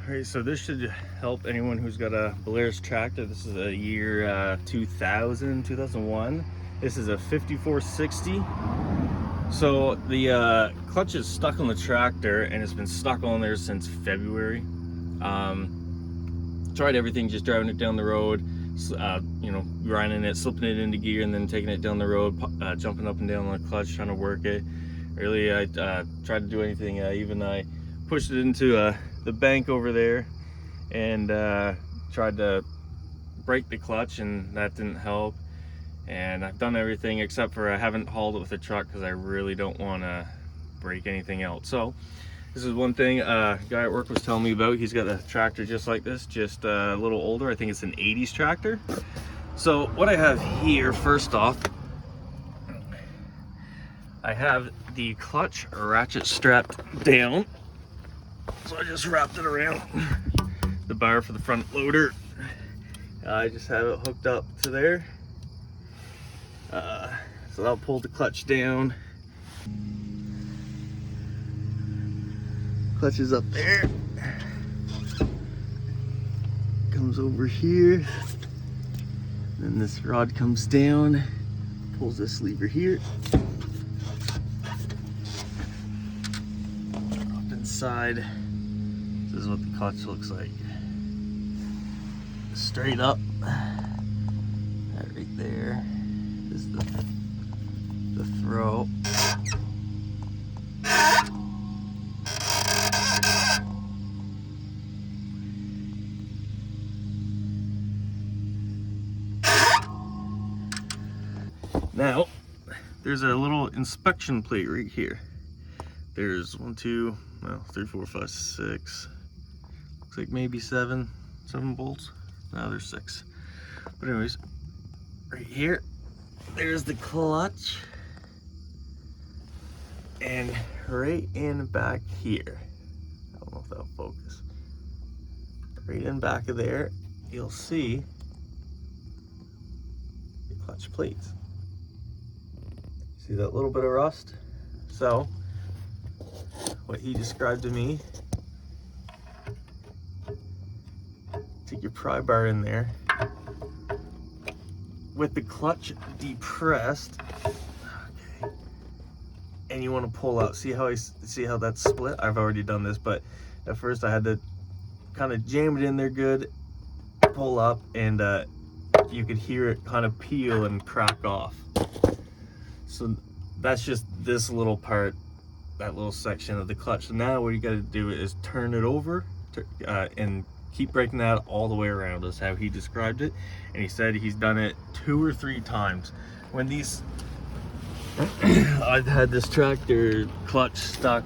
Alright, so this should help anyone who's got a Belarus tractor. This is a year 2001. This is a 5460. So the clutch is stuck on the tractor and it's been stuck on there since February. Tried everything, just driving it down the road, grinding it, slipping it into gear, and then taking it down the road, jumping up and down on the clutch, trying to work it. Really, I tried to do anything. I pushed it into the bank over there and tried to break the clutch, and that didn't help. And I've done everything except for I haven't hauled it with a truck because I really don't want to break anything else. So this is one thing a guy at work was telling me about. He's got a tractor just like this, just a little older. I think it's an 80s tractor. So what I have here, first off, I have the clutch ratchet strapped down. So I just wrapped it around the bar for the front loader. I just have it hooked up to there. So that'll pull the clutch down. Clutch is up there. Comes over here. Then this rod comes down, pulls this lever here. Up inside. This is what the clutch looks like. Straight up. That right there is the throw. Now, there's a little inspection plate right here. There's 1, 2, 3, 4, 5, 6. Looks like maybe seven bolts. No, there's 6. But anyways, right here, there's the clutch. And right in back here, I don't know if that'll focus. Right in back of there, you'll see the clutch plates. See that little bit of rust? So, what he described to me, take your pry bar in there, with the clutch depressed, okay, and you want to pull out. See how that's split? I've already done this, but at first I had to kind of jam it in there good, pull up, and you could hear it kind of peel and crack off. So that's just this little part, that little section of the clutch. So now what you got to do is turn it over and keep breaking that all the way around, is how he described it. And he said he's done it 2 or 3 times. When these I've had this tractor clutch stuck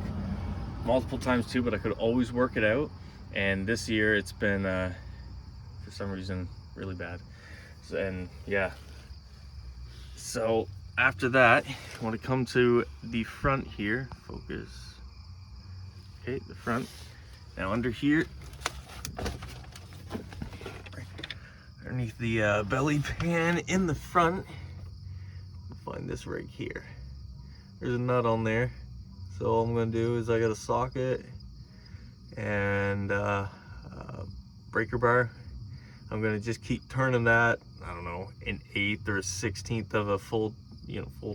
multiple times too, but I could always work it out. And this year it's been for some reason really bad. And yeah, so after that, I want to come to the front here. Focus. Okay, the front. Now under here, underneath the belly pan in the front, you'll find this right here. There's a nut on there. So all I'm going to do is I got a socket and breaker bar. I'm going to just keep turning that, I don't know, an 1/8 or a 1/16 of a full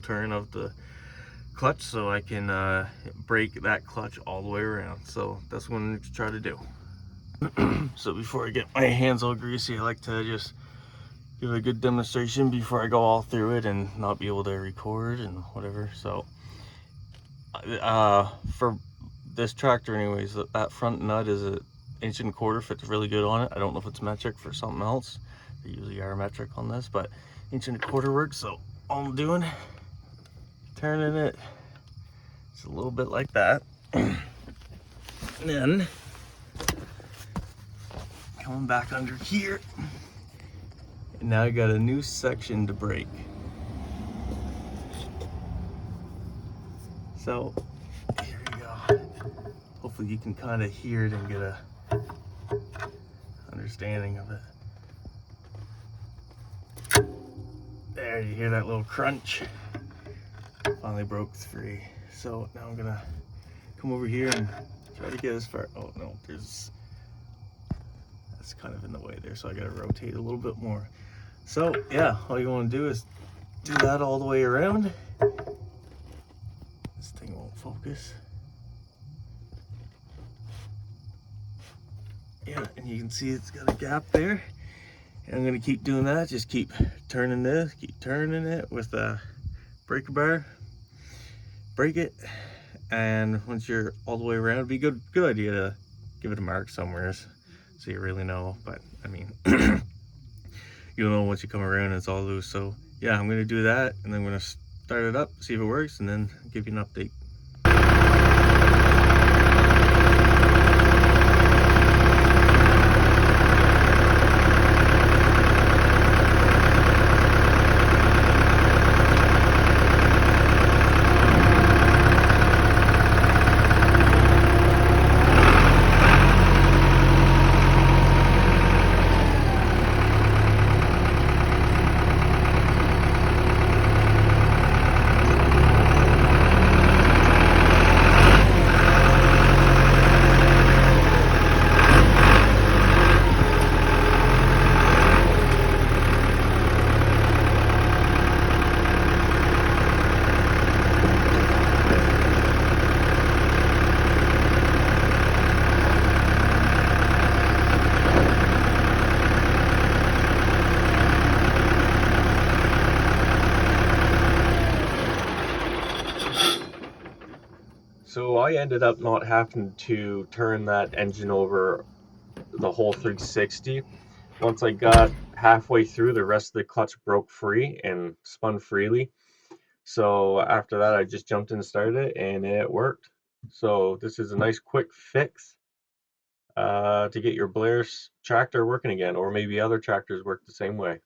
turn of the clutch, so I can break that clutch all the way around. So that's what I'm going to try to do. So before I get my hands all greasy, I like to just give a good demonstration before I go all through it and not be able to record and whatever. So for this tractor anyways, that front nut is an 1.25 inch, fits really good on it. I don't know if it's metric for something else. They usually are metric on this, but 1.25 inch works. So all I'm doing, turning it just a little bit like that, and then coming back under here, and now I got a new section to break. So here we go. Hopefully you can kind of hear it and get a understanding of it. There, you hear that little crunch? Finally broke free. So now I'm gonna come over here and try to get as far. Oh no, there's it's kind of in the way there, so I gotta rotate a little bit more. So yeah, all you want to do is do that all the way around. This thing won't focus. Yeah, and you can see it's got a gap there. And I'm gonna keep doing that. Just keep turning this, keep turning it with a breaker bar. Break it, and once you're all the way around, it'd be good idea to give it a mark somewhere so you really know. But I mean, you'll know once you come around and it's all loose. So yeah, I'm gonna do that, and then I'm gonna start it up, see if it works, and then give you an update. So I ended up not having to turn that engine over the whole 360. Once I got halfway through, the rest of the clutch broke free and spun freely. So after that, I just jumped in and started it, and it worked. So this is a nice quick fix to get your Belarus tractor working again, or maybe other tractors work the same way.